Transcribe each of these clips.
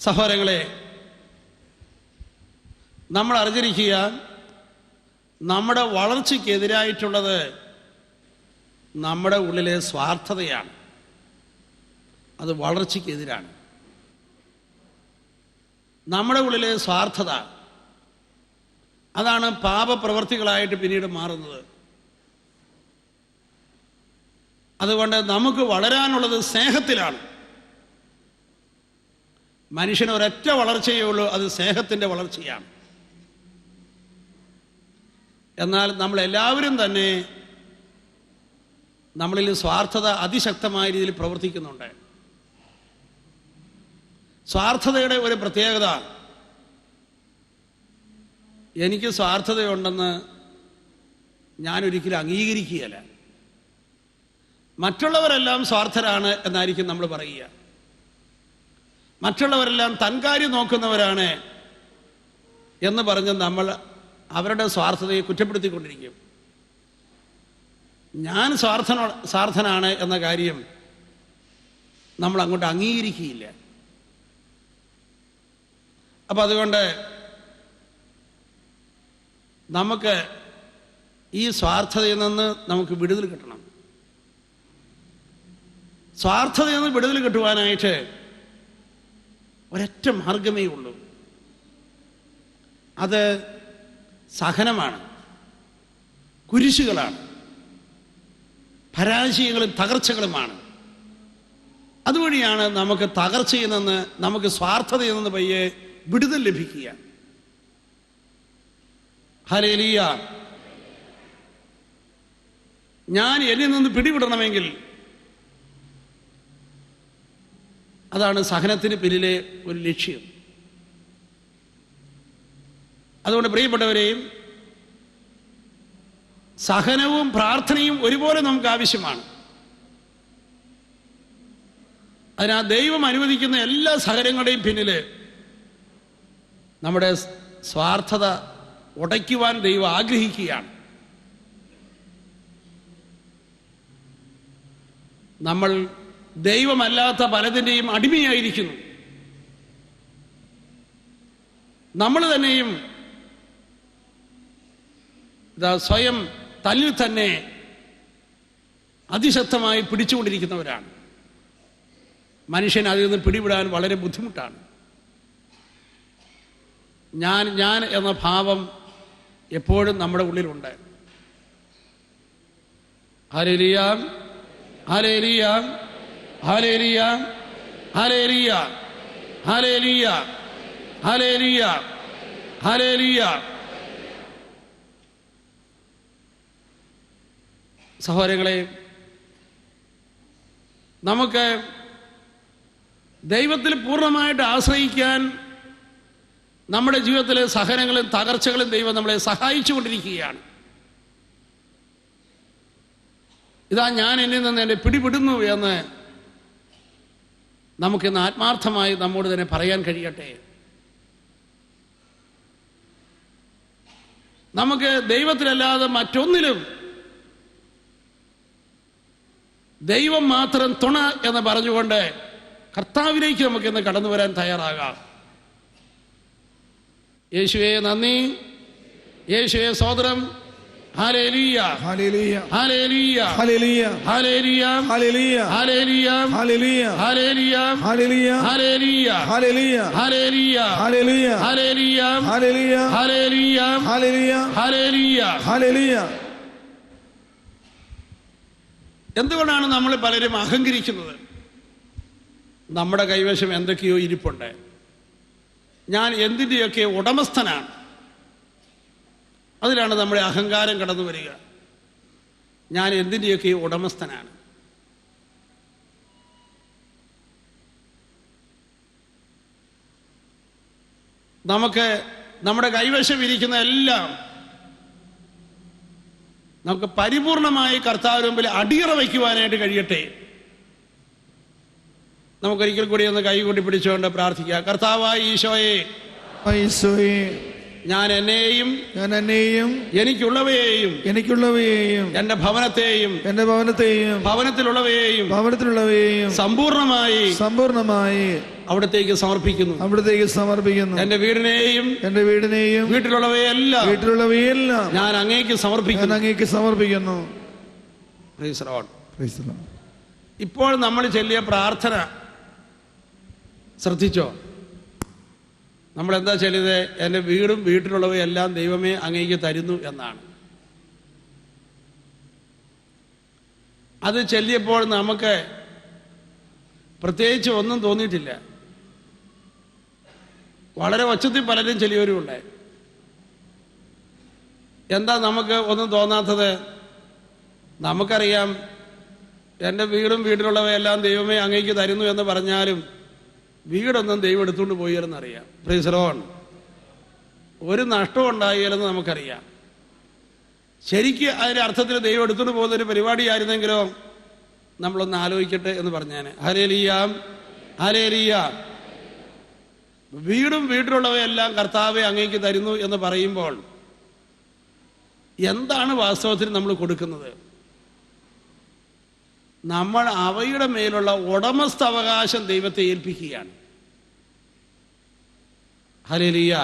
സഹോദരങ്ങളെ, നമ്മൾ അറിഞ്ഞിരിക്കുക, നമ്മുടെ വളർച്ചയ്ക്കെതിരായിട്ടുള്ളത് നമ്മുടെ ഉള്ളിലെ സ്വാർത്ഥതയാണ്. അത് വളർച്ചയ്ക്കെതിരാണ്. നമ്മുടെ ഉള്ളിലെ സ്വാർത്ഥത അതാണ് പാപപ്രവർത്തികളായിട്ട് പിന്നീട് മാറുന്നത്. അതുകൊണ്ട് നമുക്ക് വളരാനുള്ളത് സ്നേഹത്തിലാണ്. മനുഷ്യന് ഒരൊറ്റ വളർച്ചയേ ഉള്ളൂ, അത് സ്നേഹത്തിൻ്റെ വളർച്ചയാണ്. എന്നാൽ നമ്മളെല്ലാവരും തന്നെ നമ്മളിൽ സ്വാർത്ഥത അതിശക്തമായ രീതിയിൽ പ്രവർത്തിക്കുന്നുണ്ട്. സ്വാർത്ഥതയുടെ ഒരു പ്രത്യേകത, എനിക്ക് സ്വാർത്ഥതയുണ്ടെന്ന് ഞാനൊരിക്കലും അംഗീകരിക്കുകയല്ല. മറ്റുള്ളവരെല്ലാം സ്വാർത്ഥരാണ് എന്നായിരിക്കും നമ്മൾ പറയുക. മറ്റുള്ളവരെല്ലാം തൻകാര്യം നോക്കുന്നവരാണ് എന്ന് പറഞ്ഞ് നമ്മൾ അവരുടെ സ്വാർത്ഥതയെ കുറ്റപ്പെടുത്തിക്കൊണ്ടിരിക്കും. ഞാൻ സ്വാർത്ഥനാണ് എന്ന കാര്യം നമ്മൾ അങ്ങോട്ട് അംഗീകരിക്കുകയില്ല. അപ്പം അതുകൊണ്ട് നമുക്ക് ഈ സ്വാർത്ഥതയിൽ നിന്ന് നമുക്ക് വിടുതൽ കിട്ടണം. സ്വാർത്ഥതയിൽ നിന്ന് വിടുതൽ കിട്ടുവാനായിട്ട് ഒരൊറ്റ മാർഗമേ ഉള്ളൂ. അത് സഹനമാണ്, കുരിശുകളാണ്, പരാജയങ്ങളും തകർച്ചകളുമാണ്. അതുവഴിയാണ് നമുക്ക് തകർച്ചയിൽ നിന്ന്, നമുക്ക് സ്വാർത്ഥതയിൽ നിന്ന് പയ്യെ വിടുതൽ ലഭിക്കുക. ഹല്ലേലൂയ. ഞാൻ എന്നിൽ നിന്ന് പിടിവിടണമെങ്കിൽ അതാണ് സഹനത്തിന് പിന്നിലെ ഒരു ലക്ഷ്യം. അതുകൊണ്ട് പ്രിയപ്പെട്ടവരെയും, സഹനവും പ്രാർത്ഥനയും ഒരുപോലെ നമുക്ക് ആവശ്യമാണ്. അതിനാ ദൈവം അനുവദിക്കുന്ന എല്ലാ സഹനങ്ങളുടെയും പിന്നിൽ നമ്മുടെ സ്വാർത്ഥത ഉടയ്ക്കുവാൻ ദൈവം ആഗ്രഹിക്കുകയാണ്. നമ്മൾ ദൈവമല്ലാത്ത പലതിൻ്റെയും അടിമയായിരിക്കുന്നു. നമ്മൾ തന്നെയും സ്വയം തല്ലിൽ തന്നെ അതിശക്തമായി പിടിച്ചുകൊണ്ടിരിക്കുന്നവരാണ്. മനുഷ്യൻ അതിൽ നിന്ന് പിടിവിടാൻ വളരെ ബുദ്ധിമുട്ടാണ്. ഞാൻ എന്ന ഭാവം എപ്പോഴും നമ്മുടെ ഉള്ളിലുണ്ട്. ഹല്ലേലൂയ, ഹല്ലേലൂയ, ഹല്ലേലൂയ, ഹല്ലേലൂയ, ഹല്ലേലൂയ, ഹല്ലേലൂയ, ഹല്ലേലൂയ. സഹോദരങ്ങളെ, നമുക്ക് ദൈവത്തിൽ പൂർണ്ണമായിട്ട് ആശ്രയിക്കാൻ നമ്മുടെ ജീവിതത്തിലെ സഹനങ്ങളും തകർച്ചകളും ദൈവം നമ്മളെ സഹായിച്ചു കൊണ്ടിരിക്കുകയാണ്. ഇതാ ഞാൻ എന്നിൽ നിന്ന് എന്നെ പിടിപെടുന്നു എന്ന് നമുക്കിന്ന് ആത്മാർത്ഥമായി നമ്മോട് തന്നെ പറയാൻ കഴിയട്ടെ. നമുക്ക് ദൈവത്തിലല്ലാതെ മറ്റൊന്നിലും ദൈവം മാത്രം തുണ എന്ന് പറഞ്ഞുകൊണ്ട് കർത്താവിലേക്ക് നമുക്കിന്ന് കടന്നു വരാൻ തയ്യാറാകാം. യേശുവേ നന്ദി, യേശുവേ സ്തോത്രം. ഹല്ലേലൂയ, ഹല്ലേലൂയ, ഹല്ലേലൂയ, ഹല്ലേലൂയ, ഹല്ലേലൂയ, ഹല്ലേലൂയ, ഹല്ലേലൂയ, ഹല്ലേലൂയ, ഹല്ലേലൂയ, ഹല്ലേലൂയ, ഹല്ലേലൂയ, ഹല്ലേലൂയ, ഹല്ലേലൂയ, ഹല്ലേലൂയ, ഹല്ലേലൂയ, ഹല്ലേലൂയ, ഹല്ലേലൂയ, ഹല്ലേലൂയ, ഹല്ലേലൂയ. എന്തുകൊണ്ടാണ് നമ്മൾ പലരും അഹങ്കരിക്കുന്നത്? നമ്മുടെ കൈവശം എന്തൊക്കെയോ ഇരിപ്പുണ്ട്. ഞാൻ എന്തിൻ്റെയൊക്കെ ഉടമസ്ഥനാണ്. അതിലാണ് നമ്മുടെ അഹങ്കാരം കടന്നു വരിക. ഞാൻ എന്തിൻ്റെയൊക്കെ ഉടമസ്ഥനാണ്. നമുക്ക് നമ്മുടെ കൈവശം ഇരിക്കുന്ന എല്ലാം നമുക്ക് പരിപൂർണമായി കർത്താവിന് മുമ്പിൽ അടിയറ വയ്ക്കുവാനായിട്ട് കഴിയട്ടെ. നമുക്കൊരിക്കൽ കൂടി ഒന്ന് കൈകൂട്ടി പിടിച്ചുകൊണ്ട് പ്രാർത്ഥിക്കാം. കർത്താവായ ഈശോയെ, ഞാൻ എന്നെയും എനിക്കുള്ളവയെയും എന്റെ ഭവനത്തെയും ഭവനത്തിലുള്ളവയെയും സമ്പൂർണമായി അവിടത്തേക്ക് സമർപ്പിക്കുന്നു. എന്റെ വീടിനെയും വീട്ടിലുള്ളവയെല്ലാം ഞാൻ അങ്ങേക്ക് സമർപ്പിക്കുന്നു. Price the Lord. ഇപ്പോൾ നമ്മൾ ചൊല്ലിയ പ്രാർത്ഥന ശ്രദ്ധിച്ചോ? നമ്മൾ എന്താ ചൊല്ലിയത്? എൻ്റെ വീടും വീട്ടിലുള്ളവയെല്ലാം ദൈവമേ അങ്ങേക്ക് തരുന്നു എന്നാണ്. അത് ചൊല്ലിയപ്പോൾ നമുക്ക് പ്രത്യേകിച്ച് ഒന്നും തോന്നിയിട്ടില്ല. വളരെ ഒച്ചത്തിൽ പലരും ചൊല്ലിയവരുമുണ്ട്. എന്താ നമുക്ക് ഒന്നും തോന്നാത്തത്? നമുക്കറിയാം എൻ്റെ വീടും വീട്ടിലുള്ളവയെല്ലാം ദൈവമേ അങ്ങേക്ക് തരുന്നു എന്ന് പറഞ്ഞാലും വീടൊന്നും ദൈവം എടുത്തുകൊണ്ട് പോയിരുന്നറിയാം. Price the Lord. ഒരു നഷ്ടം ഉണ്ടായാലെന്ന് നമുക്കറിയാം. ശരിക്കും അതിൻ്റെ അർത്ഥത്തിൽ ദൈവം എടുത്തുകൊണ്ട് പോകുന്നൊരു പരിപാടിയായിരുന്നെങ്കിലോ നമ്മളൊന്ന് ആലോചിക്കട്ടെ എന്ന് പറഞ്ഞാന്. Hallelujah, hallelujah. വീടും വീട്ടിലുള്ളവയെല്ലാം കർത്താവെ അങ്ങേക്ക് തരുന്നു എന്ന് പറയുമ്പോൾ എന്താണ് വാസ്തവത്തിൽ നമ്മൾ കൊടുക്കുന്നത്? നമ്മൾ അവയുടെ മേലുള്ള ഉടമസ്ഥാവകാശം ദൈവത്തെ ഏൽപ്പിക്കുകയാണ്. ഹല്ലേലൂയ.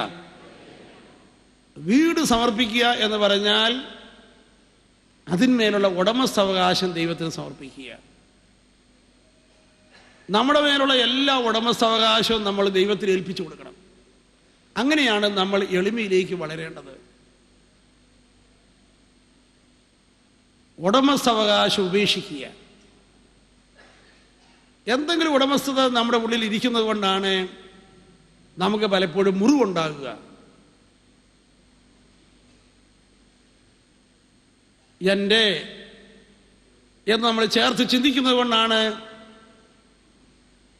വീട് സമർപ്പിക്കുക എന്ന് പറഞ്ഞാൽ അതിന്മേലുള്ള ഉടമസ്ഥാവകാശം ദൈവത്തിന് സമർപ്പിക്കുക. നമ്മുടെ മേലുള്ള എല്ലാ ഉടമസ്ഥാവകാശവും നമ്മൾ ദൈവത്തിന് ഏൽപ്പിച്ചു കൊടുക്കണം. അങ്ങനെയാണ് നമ്മൾ എളിമയിലേക്ക് വളരേണ്ടത്. ഉടമസ്ഥാവകാശം ഉപേക്ഷിക്കുക. എന്തെങ്കിലും ഉടമസ്ഥത നമ്മുടെ ഉള്ളിൽ ഇരിക്കുന്നത് കൊണ്ടാണ് നമുക്ക് പലപ്പോഴും മുറിവുണ്ടാകുക. എൻ്റെ എന്ന് നമ്മൾ ചേർത്ത് ചിന്തിക്കുന്നത് കൊണ്ടാണ്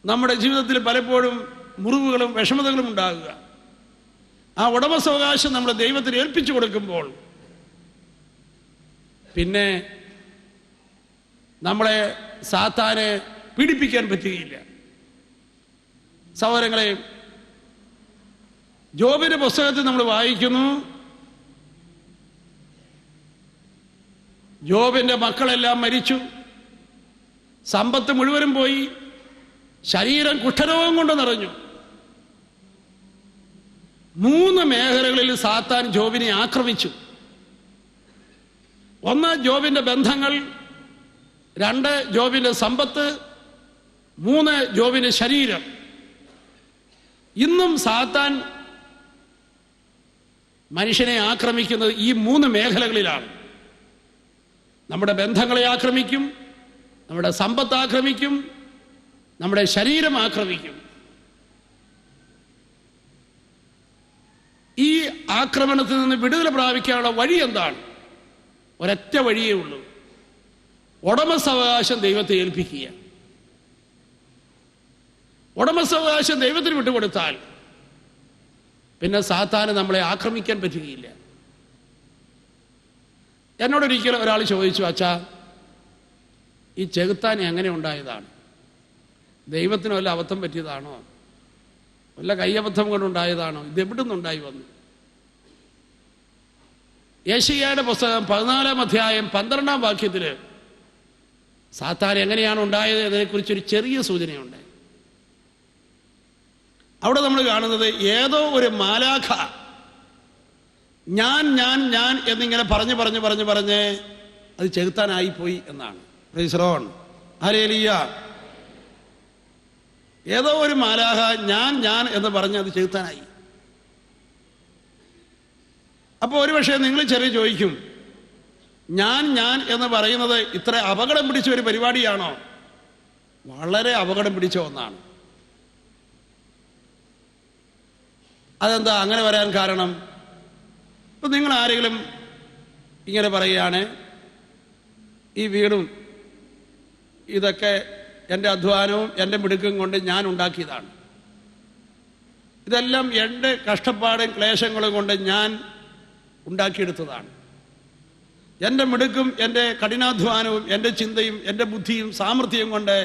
നമ്മുടെ ജീവിതത്തിൽ പലപ്പോഴും മുറിവുകളും വിഷമതകളും ഉണ്ടാകുക. ആ ഉടമസ്ഥാവകാശം നമ്മൾ ദൈവത്തിന് ഏൽപ്പിച്ചു കൊടുക്കുമ്പോൾ പിന്നെ നമ്മളെ സാത്താനെ പീഡിപ്പിക്കാൻ പറ്റുകയില്ല. സഹോദരങ്ങളെ, ജോബിന്റെ പുസ്തകത്തിൽ നമ്മൾ വായിക്കുന്നു, ജോബിന്റെ മക്കളെല്ലാം മരിച്ചു, സമ്പത്ത് മുഴുവനും പോയി, ശരീരം കുഷ്ഠരോഗം കൊണ്ട് നിറഞ്ഞു. 3 മേഖലകളിൽ സാത്താൻ ജോബിനെ ആക്രമിച്ചു. 1 ജോബിന്റെ ബന്ധങ്ങൾ, 2 ജോബിന്റെ സമ്പത്ത്, 3 ജോബിന്റെ ശരീരം. ഇന്നും സാത്താൻ മനുഷ്യനെ ആക്രമിക്കുന്നത് ഈ 3 മേഖലകളിലാണ്. നമ്മുടെ ബന്ധങ്ങളെ ആക്രമിക്കും, നമ്മുടെ സമ്പത്ത് ആക്രമിക്കും, നമ്മുടെ ശരീരം ആക്രമിക്കും. ഈ ആക്രമണത്തിൽ നിന്ന് വിടുതല പ്രാപിക്കാനുള്ള വഴി എന്താണ്? ഒരൊറ്റ വഴിയേ ഉള്ളൂ. ഉടമസ്ഥാവകാശം ദൈവത്തെ ഏൽപ്പിക്കുക. ഉടമസ്ഥാവകാശം ദൈവത്തിന് വിട്ടുകൊടുത്താൽ പിന്നെ സാത്താന് നമ്മളെ ആക്രമിക്കാൻ പറ്റുകയില്ല. എന്നോടൊരിക്കലും ഒരാൾ ചോദിച്ചു, അച്ഛാ, ഈ ചെകുത്താൻ എങ്ങനെ ഉണ്ടായതാണ്? ദൈവത്തിന് വല്ല അബദ്ധം പറ്റിയതാണോ? വല്ല കയ്യബദ്ധം കൊണ്ടുണ്ടായതാണോ? ഇത് എവിടെ നിന്നുണ്ടായി വന്നു? യെശയ്യായുടെ പുസ്തകം 14-ാം അധ്യായം 12-ാം വാക്യത്തിൽ സാത്താൻ എങ്ങനെയാണ് ഉണ്ടായത് എന്നതിനെക്കുറിച്ചൊരു ചെറിയ സൂചനയുണ്ട്. അവിടെ നമ്മൾ കാണുന്നത് ഏതോ ഒരു മാലാഖ ഞാൻ ഞാൻ ഞാൻ എന്നിങ്ങനെ പറഞ്ഞ് അത് ചെകുത്താനായിപ്പോയി എന്നാണ്. Price the Lord. ഹല്ലേലൂയ. ഏതോ ഒരു മാലാഖ ഞാൻ ഞാൻ എന്ന് പറഞ്ഞ് അത് ചെകുത്താനായി. അപ്പോൾ ഒരുപക്ഷെ നിങ്ങൾ ചെറിയ ചോദിക്കും, ഞാൻ ഞാൻ എന്ന് പറയുന്നത് ഇത്ര അപകടം പിടിച്ച ഒരു പരിപാടിയാണോ? വളരെ അപകടം പിടിച്ച ഒന്നാണ്. അതെന്താ അങ്ങനെ വരാൻ കാരണം? ഇപ്പം നിങ്ങൾ ആരെങ്കിലും ഇങ്ങനെ പറയുകയാണ്, ഈ വീടും ഇതൊക്കെ എൻ്റെ അധ്വാനവും എൻ്റെ മിടുക്കും കൊണ്ട് ഞാൻ ഉണ്ടാക്കിയതാണ്, ഇതെല്ലാം എൻ്റെ കഷ്ടപ്പാടും ക്ലേശങ്ങളും കൊണ്ട് ഞാൻ ഉണ്ടാക്കിയെടുത്തതാണ്, എൻ്റെ മിടുക്കും എൻ്റെ കഠിനാധ്വാനവും എൻ്റെ ചിന്തയും എൻ്റെ ബുദ്ധിയും സാമർഥ്യവും കൊണ്ട്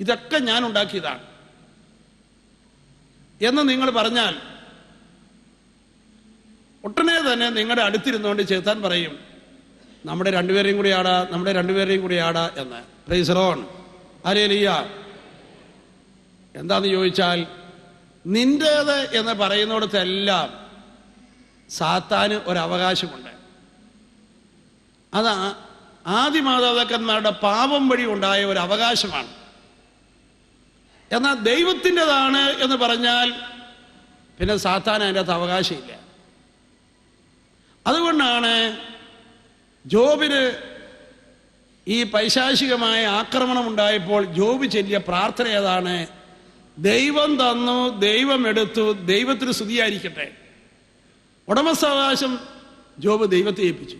ഇതൊക്കെ ഞാൻ ഉണ്ടാക്കിയതാണ് എന്ന് നിങ്ങൾ പറഞ്ഞാൽ ഒട്ടനെ തന്നെ നിങ്ങളുടെ അടുത്തിരുന്നുകൊണ്ട് ചേർത്താൻ പറയും, നമ്മുടെ രണ്ടുപേരെയും കൂടി ആടാ എന്ന്. Price the Lord. ഹല്ലേലൂയ. എന്താന്ന് ചോദിച്ചാൽ, നിന്റേത് എന്ന് പറയുന്നിടത്തെല്ലാം സാത്താന് ഒരവകാശമുണ്ട്. അത് ആദിമാതാപിതാക്കന്മാരുടെ പാപം വഴി ഉണ്ടായ ഒരു അവകാശമാണ്. എന്നാൽ ദൈവത്തിൻ്റെതാണ് എന്ന് പറഞ്ഞാൽ പിന്നെ സാത്താൻ അതിൻ്റെ അകത്ത് അവകാശമില്ല. അതുകൊണ്ടാണ് ജോബിന് ഈ പൈശാചികമായ ആക്രമണം ഉണ്ടായപ്പോൾ ജോബ് ചൊല്ലിയ പ്രാർത്ഥന ഏതാണ്? ദൈവം തന്നു, ദൈവം എടുത്തു, ദൈവത്തിന് സ്തുതിയായിരിക്കട്ടെ. ഉടമസ്ഥാവകാശം ജോബ് ദൈവത്തെ ഏൽപ്പിച്ചു.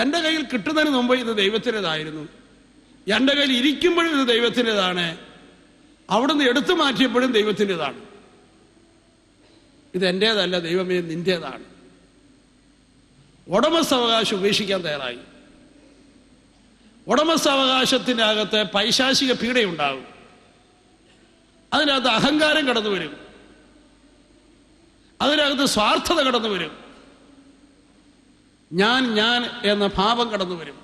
എൻ്റെ കയ്യിൽ കിട്ടുന്നതിന് മുമ്പ് ഇത് ദൈവത്തിൻ്റെതായിരുന്നു, എൻ്റെ കയ്യിൽ ഇരിക്കുമ്പോഴും ഇത് ദൈവത്തിൻ്റെതാണ്, അവിടുന്ന് എടുത്തു മാറ്റിയപ്പോഴും ദൈവത്തിൻ്റെതാണ്. ഇതെൻ്റേതല്ല ദൈവമേ, നിൻ്റേതാണ്. ഉടമസ്ഥാവകാശം ഉപേക്ഷിക്കാൻ തയ്യാറായി. ഉടമസ്ഥാവകാശത്തിൻ്റെ അകത്ത് പൈശാചിക പീഡയുണ്ടാകും. അതിനകത്ത് അഹങ്കാരം കടന്നു വരും, അതിനകത്ത് സ്വാർത്ഥത കടന്നു വരും, ഞാൻ എന്ന ഭാവം കടന്നു വരും.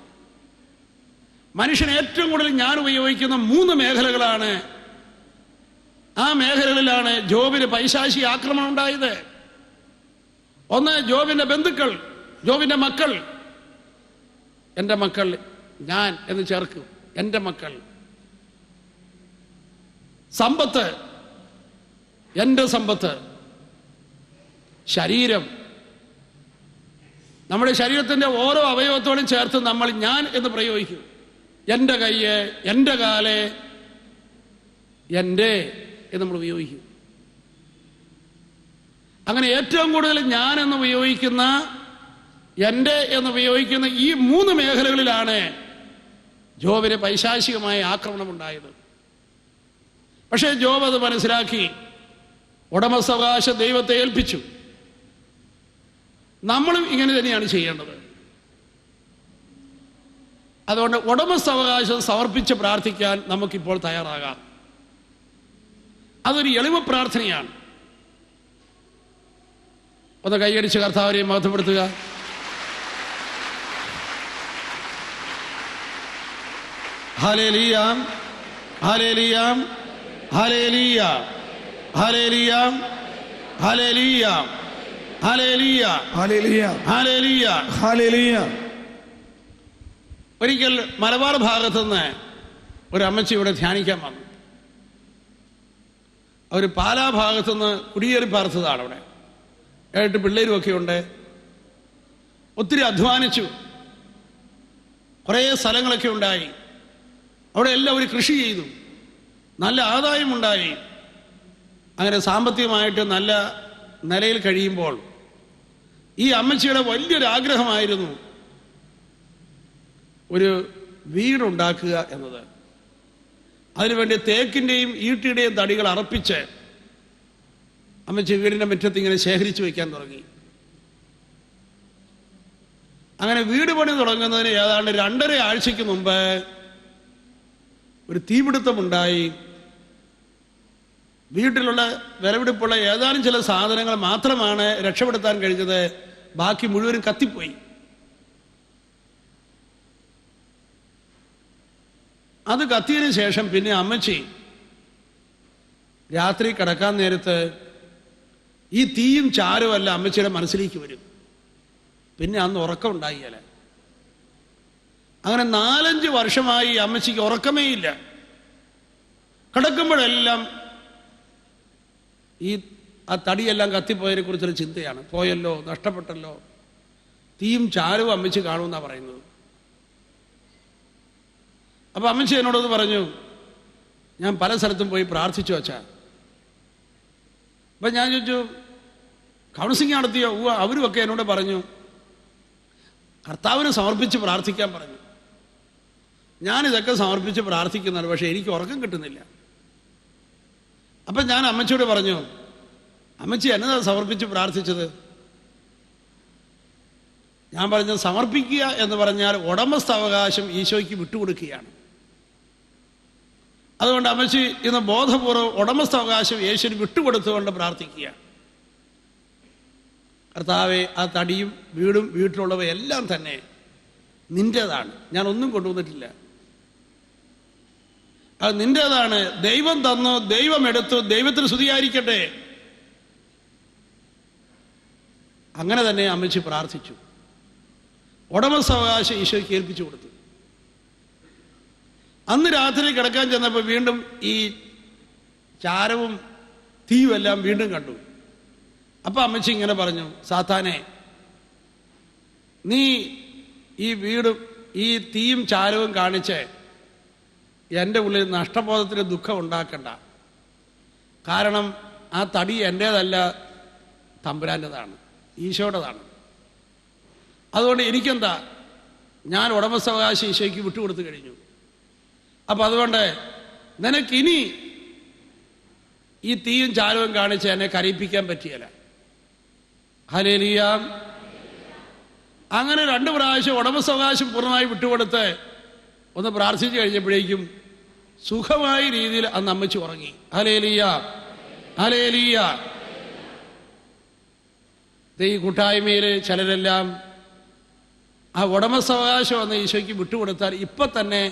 മനുഷ്യൻ ഏറ്റവും കൂടുതൽ ഞാൻ ഉപയോഗിക്കുന്ന 3 മേഖലകളാണ്. ആ മേഖലകളിലാണ് ജോബിന് പൈശാചിക ആക്രമണം ഉണ്ടായത്. ഒന്ന്, ജോബിന്റെ ബന്ധുക്കൾ, ജോബിന്റെ മക്കൾ. എൻ്റെ മക്കൾ, ഞാൻ എന്ന് ചേർക്കും, എൻ്റെ മക്കൾ. സമ്പത്ത്, എൻ്റെ സമ്പത്ത്. ശരീരം, നമ്മുടെ ശരീരത്തിൻ്റെ ഓരോ അവയവത്തോടും ചേർത്ത് നമ്മൾ ഞാൻ എന്ന് പ്രയോഗിക്കും. എൻ്റെ കയ്യ്, എൻ്റെ കാല്, എൻ്റെ എന്ന് നമ്മൾ ഉപയോഗിക്കും. അങ്ങനെ ഏറ്റവും കൂടുതൽ ഞാൻ എന്ന് ഉപയോഗിക്കുന്ന, എൻ്റെ എന്ന് ഉപയോഗിക്കുന്ന ഈ 3 മേഖലകളിലാണ് ജോബിന് പൈശാചികമായ ആക്രമണം ഉണ്ടായത്. പക്ഷേ ജോബ് അത് മനസ്സിലാക്കി ഉടമസ്ഥാവകാശം ദൈവത്തെ ഏൽപ്പിച്ചു. നമ്മളും ഇങ്ങനെ തന്നെയാണ് ചെയ്യേണ്ടത്. അതുകൊണ്ട് ഉടമസ്ഥാവകാശം സമർപ്പിച്ച് പ്രാർത്ഥിക്കാൻ നമുക്കിപ്പോൾ തയ്യാറാകാം. അതൊരു എളിമ പ്രാർത്ഥനയാണ്. ഒന്ന് കൈയടിച്ച് കർത്താവിനെ മഹത്വപ്പെടുത്തുക. ഹല്ലേലൂയ, ഹല്ലേലൂയ, ഹല്ലേലൂയ, ഹല്ലേലൂയ, ഹല്ലേലൂയ, ഹല്ലേലൂയ, ഹല്ലേലൂയ, ഹല്ലേലൂയ, ഹല്ലേലൂയ. ഒരിക്കൽ മലബാർ ഭാഗത്തുനിന്ന് ഒരു അമ്മച്ചി ഇവിടെ ധ്യാനിക്കാൻ വന്നു. അവർ പാലാ ഭാഗത്തുനിന്ന് കുടിയേറി പാർത്തതാണ്. അവിടെ 8 പിള്ളേരും ഒക്കെ ഉണ്ട്. ഒത്തിരി അധ്വാനിച്ചു, കുറേ സ്ഥലങ്ങളൊക്കെ ഉണ്ടായി. അവിടെ എല്ലാം ഒരു കൃഷി ചെയ്തു, നല്ല ആദായമുണ്ടായി. അങ്ങനെ സാമ്പത്തികമായിട്ട് നല്ല നിലയിൽ കഴിയുമ്പോൾ ഈ അമ്മച്ചിയുടെ വലിയൊരു ആഗ്രഹമായിരുന്നു ഒരു വീടുണ്ടാക്കുക എന്നത്. അതിനുവേണ്ടി തേക്കിൻ്റെയും ഈട്ടിയുടെയും തടികൾ അറപ്പിച്ച് അമ്മച്ചി വീടിൻ്റെ മുറ്റത്ത് ഇങ്ങനെ ശേഖരിച്ചു വയ്ക്കാൻ തുടങ്ങി. അങ്ങനെ വീട് പണി തുടങ്ങുന്നതിന് ഏതാണ്ട് 2.5 ആഴ്ചയ്ക്ക് മുമ്പ് ഒരു തീപിടുത്തമുണ്ടായി. വീട്ടിലുള്ള വിലപിടിപ്പുള്ള ഏതാനും ചില സാധനങ്ങൾ മാത്രമാണ് രക്ഷപ്പെടുത്താൻ കഴിഞ്ഞത്. ബാക്കി മുഴുവനും കത്തിപ്പോയി. അത് കത്തിയതിനു ശേഷം പിന്നെ അമ്മച്ചി രാത്രി കിടക്കാൻ നേരത്ത് ഈ തീയും ചാരവും അല്ല അമ്മച്ചിയുടെ മനസ്സിലേക്ക് വരും. പിന്നെ അന്ന് ഉറക്കം ഉണ്ടായില്ല. അങ്ങനെ 4-5 വർഷമായി അമ്മച്ചിക്ക് ഉറക്കമേ ഇല്ല. കിടക്കുമ്പോഴെല്ലാം ആ തടിയെല്ലാം കത്തിപ്പോയതിനെ കുറിച്ചൊരു ചിന്തയാണ്. പോയല്ലോ, നഷ്ടപ്പെട്ടല്ലോ. തീയും ചാരവും അമ്മച്ചി കാണുമെന്നാണ് പറയുന്നത്. അപ്പൊ അമ്മച്ചി എന്നോടത് പറഞ്ഞു, ഞാൻ പല സ്ഥലത്തും പോയി പ്രാർത്ഥിച്ചു വച്ചാ. അപ്പൊ ഞാൻ ചോദിച്ചു, കൗൺസിലിംഗ് നടത്തിയോ? അവരുമൊക്കെ എന്നോട് പറഞ്ഞു കർത്താവിന് സമർപ്പിച്ച് പ്രാർത്ഥിക്കാൻ പറഞ്ഞു. ഞാനിതൊക്കെ സമർപ്പിച്ച് പ്രാർത്ഥിക്കുന്നതാണ്, പക്ഷെ എനിക്ക് ഉറക്കം കിട്ടുന്നില്ല. അപ്പം ഞാൻ അമ്മച്ചിയോട് പറഞ്ഞു, അമ്മച്ചി എന്നതാ സമർപ്പിച്ച് പ്രാർത്ഥിച്ചത്? ഞാൻ പറഞ്ഞത് സമർപ്പിക്കുക എന്ന് പറഞ്ഞാൽ ഉടമസ്ഥാവകാശം ഈശോയ്ക്ക് വിട്ടുകൊടുക്കുകയാണ്. അതുകൊണ്ട് അമ്മച്ചി ഇന്ന് ബോധപൂർവ്വം ഉടമസ്ഥാവകാശം യേശുവിന് വിട്ടുകൊടുത്തുകൊണ്ട് പ്രാർത്ഥിക്കുക. കർത്താവെ, ആ തടിയും വീടും വീട്ടിലുള്ളവയെല്ലാം തന്നെ നിൻ്റേതാണ്, ഞാൻ ഒന്നും കൊണ്ടുവന്നിട്ടില്ല. അത് നിന്റേതാണ്, ദൈവം തന്നു, ദൈവം എടുത്തു, ദൈവത്തിന് സ്തുതിയായിരിക്കട്ടെ. അങ്ങനെ തന്നെ അമ്മച്ചി പ്രാർത്ഥിച്ചു. ഉടമസ്ഥാവകാശം ഈശോയ്ക്ക് ഏൽപ്പിച്ചു കൊടുത്തു. അന്ന് രാത്രി കിടക്കാൻ ചെന്നപ്പോൾ വീണ്ടും ഈ ചാരവും തീയും എല്ലാം വീണ്ടും കണ്ടു. അപ്പൊ അമ്മച്ചി ഇങ്ങനെ പറഞ്ഞു, സാത്താനെ, നീ ഈ വീടും ഈ തീയും ചാരവും കാണിച്ച് എൻ്റെ ഉള്ളിൽ നഷ്ടബോധത്തിന് ദുഃഖം ഉണ്ടാക്കണ്ട. കാരണം ആ തടി എൻ്റേതല്ല, തമ്പുരാൻ്റെതാണ്, ഈശോയുടേതാണ്. അതുകൊണ്ട് എനിക്കെന്താ, ഞാൻ ഉടമസ്ഥാവകാശം ഈശോയ്ക്ക് വിട്ടുകൊടുത്തു കഴിഞ്ഞു. അപ്പം അതുകൊണ്ട് നിനക്കിനി ഈ തീയും ചാരവും കാണിച്ച് എന്നെ കരയിപ്പിക്കാൻ പറ്റിയല്ല. ഹല്ലേലൂയ. അങ്ങനെ 2 പ്രാവശ്യം ഉടമസ്ഥാവകാശം പൂർണ്ണമായി വിട്ടുകൊടുത്ത് ഒന്ന് പ്രാർത്ഥിച്ചു കഴിഞ്ഞപ്പോഴേക്കും സുഖമായ രീതിയിൽ അന്ന് അമ്മച്ചി ഉറങ്ങി. Hallelujah, hallelujah. ഈ കൂട്ടായ്മയിൽ ചിലരെല്ലാം ആ ഉടമസ്ഥാവകാശം ഒന്ന് ഈശോയ്ക്ക് വിട്ടുകൊടുത്താൽ ഇപ്പൊ തന്നെ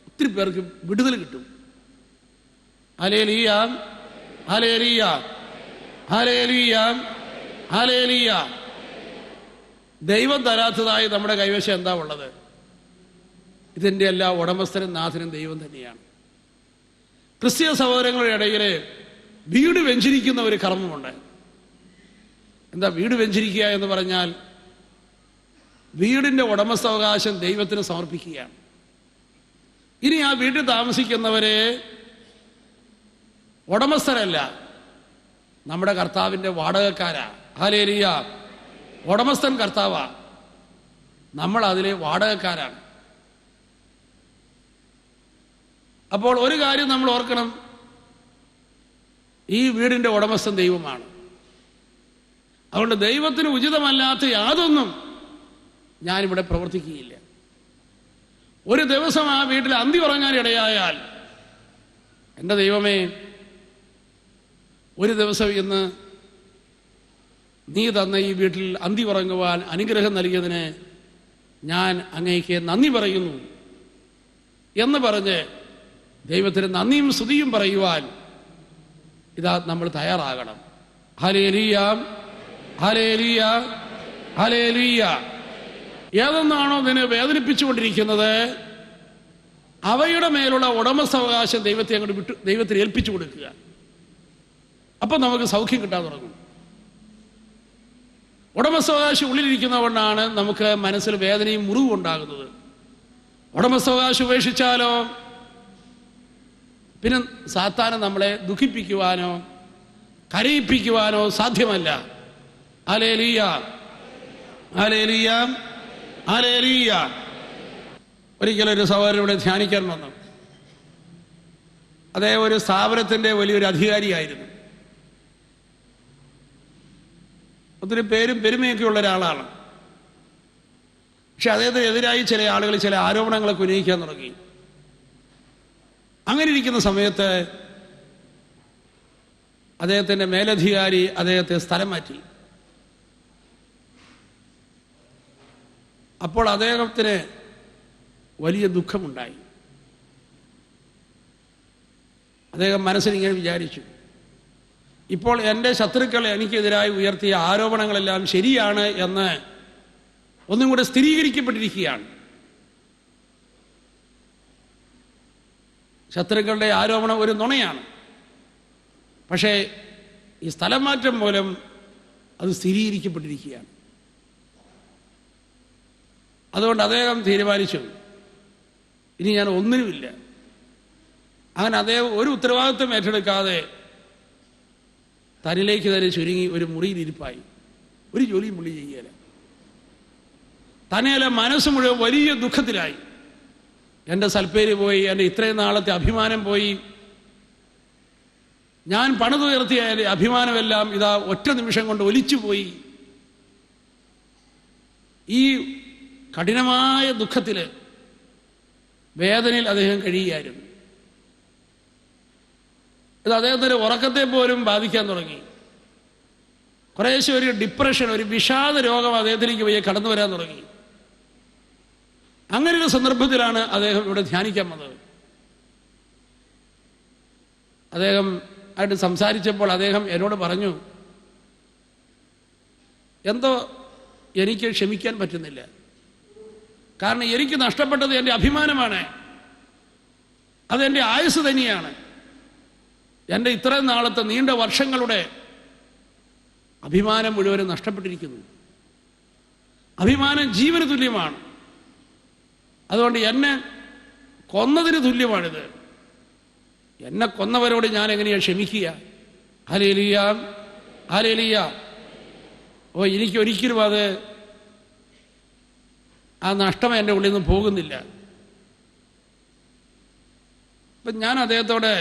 ഒത്തിരി പേർക്ക് വിടുതൽ കിട്ടും. ഹല്ലേലൂയ, ഹല്ലേലൂയ, ഹല്ലേലൂയ, ഹല്ലേലൂയ. ദൈവം തരാത്തതായി നമ്മുടെ കൈവശം എന്താ ഉള്ളത്? ഇതിൻ്റെ എല്ലാ ഉടമസ്ഥനും നാഥനും ദൈവം തന്നെയാണ്. ക്രിസ്തീയ സഹോദരങ്ങളുടെ ഇടയിൽ വീട് വെഞ്ചരിക്കുന്ന ഒരു കർമ്മമുണ്ട്. എന്താ വീട് വെഞ്ചരിക്കുക എന്ന് പറഞ്ഞാൽ? വീടിൻ്റെ ഉടമസ്ഥാവകാശം ദൈവത്തിന് സമർപ്പിക്കുകയാണ്. ഇനി ആ വീട്ടിൽ താമസിക്കുന്നവരെ ഉടമസ്ഥരല്ല, നമ്മുടെ കർത്താവിൻ്റെ വാടകക്കാരാ. ഹല്ലേലൂയ. ഉടമസ്ഥൻ കർത്താവാ, നമ്മൾ അതിലെ വാടകക്കാരാണ്. അപ്പോൾ ഒരു കാര്യം നമ്മൾ ഓർക്കണം, ഈ വീടിൻ്റെ ഉടമസ്ഥൻ ദൈവമാണ്. അതുകൊണ്ട് ദൈവത്തിന് ഉചിതമല്ലാത്ത യാതൊന്നും ഞാനിവിടെ പ്രവർത്തിക്കുകയില്ല. ഒരു ദിവസം ആ വീട്ടിൽ അന്തി ഉറങ്ങാൻ ഇടയായാൽ, എൻ്റെ ദൈവമേ, ഒരു ദിവസം ഇന്ന് നീ തന്ന ഈ വീട്ടിൽ അന്തി ഉറങ്ങുവാൻ അനുഗ്രഹം നൽകിയതിന് ഞാൻ അങ്ങേക്ക് നന്ദി പറയുന്നു എന്ന് പറഞ്ഞ് ദൈവത്തിന് നന്ദിയും സ്തുതിയും പറയുവാൻ ഇതാ നമ്മൾ തയ്യാറാകണം. ഹല്ലേലൂയ, ഹല്ലേലൂയ, ഹല്ലേലൂയ. ഏതൊന്നാണോ നിന്നെ വേദനിപ്പിച്ചുകൊണ്ടിരിക്കുന്നത് അവയുടെ മേലുള്ള ഉടമസ്ഥാവകാശം ദൈവത്തിന് ഏൽപ്പിച്ചു കൊടുക്കുക. അപ്പം നമുക്ക് സൗഖ്യം കിട്ടാൻ തുടങ്ങും. ഉടമസ്ഥാവകാശം ഉള്ളിലിരിക്കുന്നതുകൊണ്ടാണ് നമുക്ക് മനസ്സിൽ വേദനയും മുറിവും ഉണ്ടാകുന്നത്. ഉടമസ്ഥാവകാശം ഉപേക്ഷിച്ചാലോ പിന്നെ സാത്താന് നമ്മളെ ദുഃഖിപ്പിക്കുവാനോ കരയിപ്പിക്കുവാനോ സാധ്യമല്ല. ഹല്ലേലൂയ, ഹല്ലേലൂയ, ഹല്ലേലൂയ. ഒരിക്കലൊരു സഹോദരൻ ധ്യാനിക്കാൻ വന്നു. അദ്ദേഹം ഒരു സ്ഥാപനത്തിൻ്റെ വലിയൊരു അധികാരിയായിരുന്നു. ഒത്തിരി പേരും പെരുമയൊക്കെ ഉള്ള ഒരാളാണ്. പക്ഷെ അദ്ദേഹത്തിനെതിരായി ചില ആളുകൾ ചില ആരോപണങ്ങളൊക്കെ ഉന്നയിക്കാൻ തുടങ്ങി. അങ്ങനെ ഇരിക്കുന്ന സമയത്ത് അദ്ദേഹത്തിൻ്റെ മേലധികാരി അദ്ദേഹത്തെ സ്ഥലം മാറ്റി. അപ്പോൾ അദ്ദേഹത്തിന് വലിയ ദുഃഖമുണ്ടായി. അദ്ദേഹം മനസ്സിലിങ്ങനെ വിചാരിച്ചു, ഇപ്പോൾ എൻ്റെ ശത്രുക്കൾ എനിക്കെതിരായി ഉയർത്തിയ ആരോപണങ്ങളെല്ലാം ശരിയാണ് എന്ന് ഒന്നും കൂടെ സ്ഥിരീകരിക്കപ്പെട്ടിരിക്കുകയാണ്. ശത്രുക്കളുടെ ആരോപണം ഒരു നുണയാണ്. പക്ഷേ ഈ സ്ഥലം മാറ്റം മൂലം അത് സ്ഥിരീകരിക്കപ്പെട്ടിരിക്കുകയാണ്. അതുകൊണ്ട് അദ്ദേഹം തീരുമാനിച്ചു, ഇനി ഞാൻ ഒന്നിനുമില്ല. അങ്ങനെ അദ്ദേഹം ഒരു ഉത്തരവാദിത്വം ഏറ്റെടുക്കാതെ തന്നിലേക്ക് തന്നെ ചുരുങ്ങി ഒരു മുറിയിലിരിപ്പായി. ഒരു ജോലിയും പുള്ളി ചെയ്യുകയില്ല. തന്നെയല്ല, മനസ്സ് മുഴുവൻ വലിയ ദുഃഖത്തിലായി. എൻ്റെ സൽപ്പേര് പോയി, എൻ്റെ ഇത്രയും നാളത്തെ അഭിമാനം പോയി, ഞാൻ പണിതുയർത്തിയ അഭിമാനമെല്ലാം ഇതാ ഒറ്റ നിമിഷം കൊണ്ട് ഒലിച്ചുപോയി. ഈ കഠിനമായ ദുഃഖത്തിൽ വേദനയിൽ അദ്ദേഹം കഴിയുകയായിരുന്നു. ഇത് അദ്ദേഹത്തിൻ്റെ ഉറക്കത്തെ പോലും ബാധിക്കാൻ തുടങ്ങി. കുറേശ്ശെ ഒരു ഡിപ്രഷൻ, ഒരു വിഷാദ രോഗം അദ്ദേഹത്തിലേക്ക് പോയി കടന്നു വരാൻ തുടങ്ങി. അങ്ങനെ ഒരു സന്ദർഭത്തിലാണ് അദ്ദേഹം ഇവിടെ ധ്യാനിക്കാൻ വന്നത്. അദ്ദേഹം ആയിട്ട് സംസാരിച്ചപ്പോൾ അദ്ദേഹം എന്നോട് പറഞ്ഞു, എന്തോ എനിക്ക് ക്ഷമിക്കാൻ പറ്റുന്നില്ല. കാരണം എനിക്ക് നഷ്ടപ്പെട്ടത് എൻ്റെ അഭിമാനമാണ്, അതെൻ്റെ ആയുസ് തന്നെയാണ്. എൻ്റെ ഇത്രയും നാളത്തെ നീണ്ട വർഷങ്ങളുടെ അഭിമാനം മുഴുവനും നഷ്ടപ്പെട്ടിരിക്കുന്നു. അഭിമാനം ജീവന് തുല്യമാണ്. അതുകൊണ്ട് എന്നെ കൊന്നതിന് തുല്യമാണിത്. എന്നെ കൊന്നവരോട് ഞാൻ എങ്ങനെയാണ് ക്ഷമിക്കുക? ഹല്ലേലൂയ, ഹല്ലേലൂയ. എനിക്കൊരിക്കലും അത് ആ നഷ്ടം എൻ്റെ ഉള്ളിൽ നിന്ന് പോകുന്നില്ല. അപ്പം ഞാൻ അദ്ദേഹത്തോട്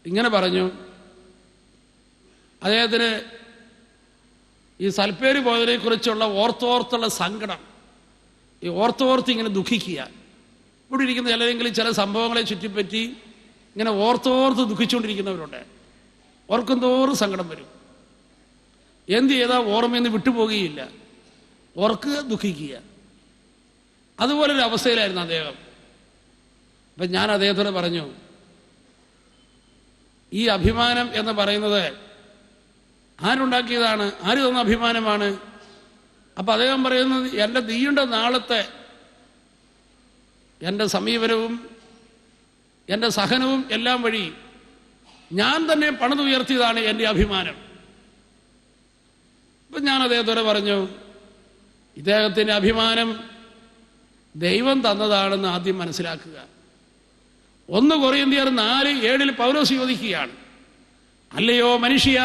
ഇങ്ങനെ പറഞ്ഞു, അദ്ദേഹത്തിന് ഈ സൽപ്പേര് പോയതിനെ കുറിച്ചുള്ള ഓർത്തോർത്തുള്ള സങ്കടം, ഈ ഓർത്തോർത്ത് ഇങ്ങനെ ദുഃഖിക്കുക. ഇവിടെ ഇരിക്കുന്ന ചിലരെങ്കിലും ചില സംഭവങ്ങളെ ചുറ്റിപ്പറ്റി ഇങ്ങനെ ഓർത്തോർത്ത് ദുഃഖിച്ചുകൊണ്ടിരിക്കുന്നവരുണ്ട്. ഓർക്കും തോറും സങ്കടം വരും. എന്ത് ചെയ്താൽ ഓർമ്മയെന്ന് വിട്ടുപോകുകയില്ല. ഓർക്കുക, ദുഃഖിക്കുക. അതുപോലൊരു അവസ്ഥയിലായിരുന്നു അദ്ദേഹം. അപ്പം ഞാൻ അദ്ദേഹത്തോട് പറഞ്ഞു, ഈ അഭിമാനം എന്ന് പറയുന്നത് ആരുണ്ടാക്കിയതാണ്? ആര് തന്ന അഭിമാനമാണ്? അപ്പം അദ്ദേഹം പറയുന്നത്, എൻ്റെ നീണ്ട നാളത്തെ എൻ്റെ സമീപനവും എൻ്റെ സഹനവും എല്ലാം വഴി ഞാൻ തന്നെ പണിതുയർത്തിയതാണ് എൻ്റെ അഭിമാനം. അപ്പം ഞാൻ അദ്ദേഹത്തോട് പറഞ്ഞു, ഇദ്ദേഹത്തിൻ്റെ അഭിമാനം ദൈവം തന്നതാണെന്ന് ആദ്യം മനസ്സിലാക്കുക. 1 കൊറിന്ത്യർ 4:7 പൗലോസ് ചോദിക്കുകയാണ്, അല്ലയോ മനുഷ്യ,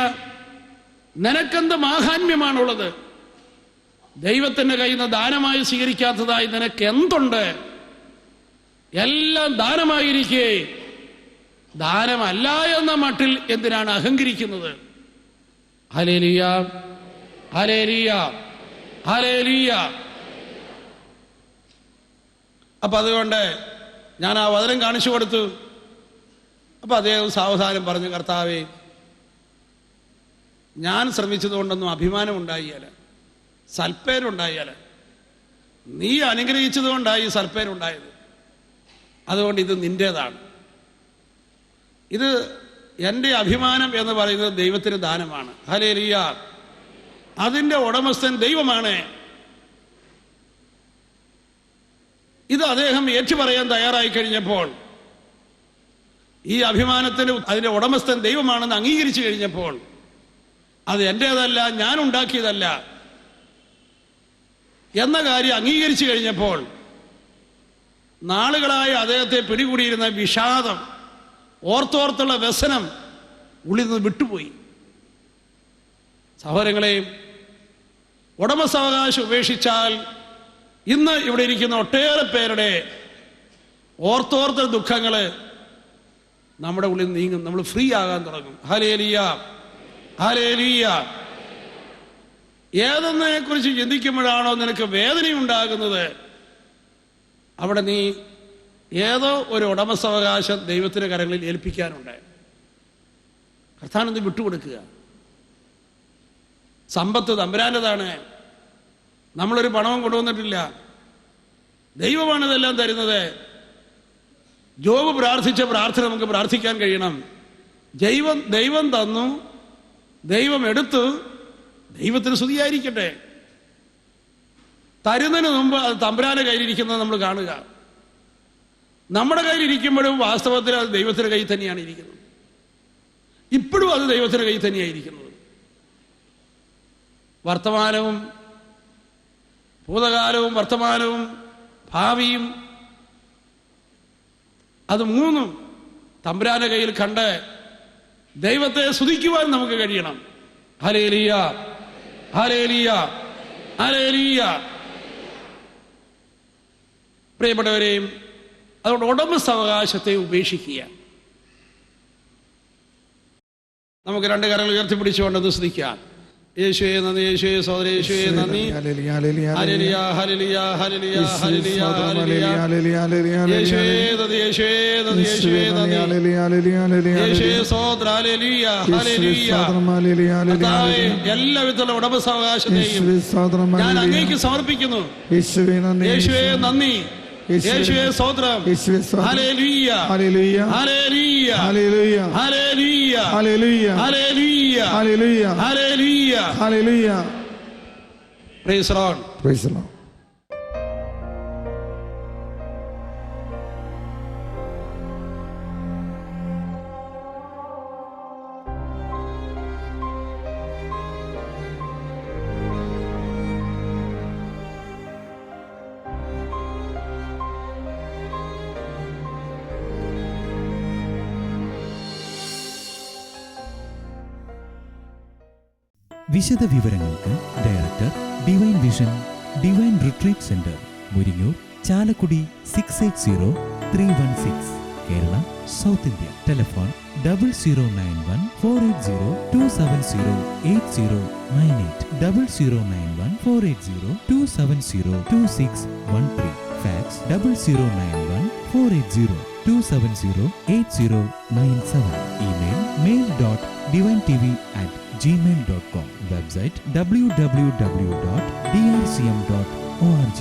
നിനക്കെന്ത് മാഹാത്മ്യമാണുള്ളത്? ദൈവത്തിൻ്റെ കയ്യിൽ നിന്ന് ദാനമായി സ്വീകരിക്കാത്തതായി നിനക്ക് എന്തുണ്ട്? എല്ലാം ദാനമായിരിക്കെ ദാനമല്ല എന്ന മട്ടിൽ എന്തിനാണ് അഹങ്കരിക്കുന്നത്? ഹല്ലേലൂയ, ഹല്ലേലൂയ, ഹല്ലേലൂയ. അപ്പൊ അതുകൊണ്ട് ഞാൻ ആ വചനം കാണിച്ചു കൊടുത്തു. അപ്പൊ അദ്ദേഹം സാവധാനം പറഞ്ഞു, കർത്താവേ, ഞാൻ ശ്രമിച്ചതുകൊണ്ടൊന്നും അഭിമാനം ഉണ്ടായില്ല, സൽപ്പേരുണ്ടായാൽ. നീ അനുഗ്രഹിച്ചത് കൊണ്ടായി സൽപ്പേരുണ്ടായത്. അതുകൊണ്ട് ഇത് നിന്റേതാണ്. ഇത് എൻ്റെ അഭിമാനം എന്ന് പറയുന്നത് ദൈവത്തിന് ദാനമാണ്. ഹല്ലേലൂയ. അതിൻ്റെ ഉടമസ്ഥൻ ദൈവമാണ്. ഇത് അദ്ദേഹം ഏറ്റുപറയാൻ തയ്യാറായി കഴിഞ്ഞപ്പോൾ, ഈ അഭിമാനത്തിന് അതിൻ്റെ ഉടമസ്ഥൻ ദൈവമാണെന്ന് അംഗീകരിച്ചു കഴിഞ്ഞപ്പോൾ, അത് എൻ്റേതല്ല, ഞാൻ ഉണ്ടാക്കിയതല്ല എന്ന കാര്യം അംഗീകരിച്ചു കഴിഞ്ഞപ്പോൾ, നാളുകളായി അദ്ദേഹത്തെ പിടികൂടിയിരുന്ന വിഷാദം, ഓർത്തോർത്തുള്ള വ്യസനം ഉള്ളിൽ നിന്ന് വിട്ടുപോയി. സഹോദരങ്ങളെയും, ഉടമസ്ഥാവകാശം ഉപേക്ഷിച്ചാൽ ഇന്ന് ഇവിടെ ഇരിക്കുന്ന ഒട്ടേറെ പേരുടെ ഓർത്തോർത്ത ദുഃഖങ്ങൾ നമ്മുടെ ഉള്ളിൽ നീങ്ങും. നമ്മൾ ഫ്രീ ആകാൻ തുടങ്ങും. Hallelujah, hallelujah. ഏതെന്നതിനെ കുറിച്ച് ചിന്തിക്കുമ്പോഴാണോ നിനക്ക് വേദനയുണ്ടാകുന്നത്, അവിടെ നീ ഏതോ ഒരു ഉടമസ്ഥാവകാശം ദൈവത്തിന്റെ കരങ്ങളിൽ ഏൽപ്പിക്കാനുണ്ട്. കർത്താവിനെ വിട്ടുകൊടുക്കുക. സമ്പത്ത് തമ്പുരാൻ്റെതാണ്. നമ്മളൊരു പണവും കൊണ്ടുവന്നിട്ടില്ല. ദൈവമാണ് ഇതെല്ലാം തരുന്നത്. ജോബ് പ്രാർത്ഥിച്ച പ്രാർത്ഥന നമുക്ക് പ്രാർത്ഥിക്കാൻ കഴിയണം. ദൈവം തന്നു, ദൈവം എടുത്തു, ദൈവത്തിന് സ്തുതിയായിരിക്കട്ടെ. തരുന്നതിന് മുമ്പ് അത് തമ്പുരാന്റെ കയ്യിലിരിക്കുന്നത് നമ്മൾ കാണുക. നമ്മുടെ കയ്യിലിരിക്കുമ്പോഴും വാസ്തവത്തിൽ അത് ദൈവത്തിന്റെ കയ്യിൽ തന്നെയാണ് ഇരിക്കുന്നത്. ഇപ്പോഴും അത് ദൈവത്തിന്റെ കയ്യിൽ തന്നെയായിരിക്കുന്നത്. വർത്തമാനവും ഭൂതകാലവും വർത്തമാനവും ഭാവിയും അത് മൂന്നും തമ്പുരാന്റെ കയ്യിൽ കണ്ട് ദൈവത്തെ സ്തുതിക്കുവാൻ നമുക്ക് കഴിയണം. ഹല്ലേലൂയ, ഹല്ലേലൂയ, ഹല്ലേലൂയ. പ്രിയപ്പെട്ടവരെയും, അതുകൊണ്ട് ഉടമസ്ഥാവകാശത്തെ ഉപേക്ഷിക്കുക. നമുക്ക് 2 കരങ്ങൾ ഉയർത്തിപ്പിടിച്ചുകൊണ്ടത് സ്തുതിക്കാം. യേശുവേ നന്ദി, യേശുവേ സോദരേ, യേശുവേ നന്ദി. ഹല്ലേലൂയ, ഹല്ലേലൂയ, ഹല്ലേലൂയ, ഹല്ലേലൂയ, ഹല്ലേലൂയ. യേശുവേ നന്ദി, യേശുവേ നന്ദി, യേശുവേ നന്ദി. യേശുവേ സ്തോത്രം, ഹല്ലേലൂയ, ഹല്ലേലൂയ. കർത്താവേ, എല്ലാവിധത്തിലുള്ള ഉടമസ്ഥാവകാശത്തെയും ഞാൻ അങ്ങേക്ക് സമർപ്പിക്കുന്നു. യേശുവേ നന്ദി, യേശുവേ സ്തോത്രം. ഹല്ലേലൂയ ഹല്ലേലൂയ ഹല്ലേലൂയ ഹല്ലേലൂയ ഹല്ലേലൂയ ഹല്ലേലൂയ ഹല്ലേലൂയ ഹല്ലേലൂയ ഹല്ലേലൂയ. Praise the Lord. Praise the Lord. വിശദ വിവരങ്ങൾക്ക് director, divine vision, divine retreat centre, Muringoor, Chalakudy 680316, Kerala, south India. Telephone 0091 480 270 8098, 0091 480 270 2613. Fax 0091 480 270 8097. Email mail.divintv@gmail.com. Website www.drcm.org.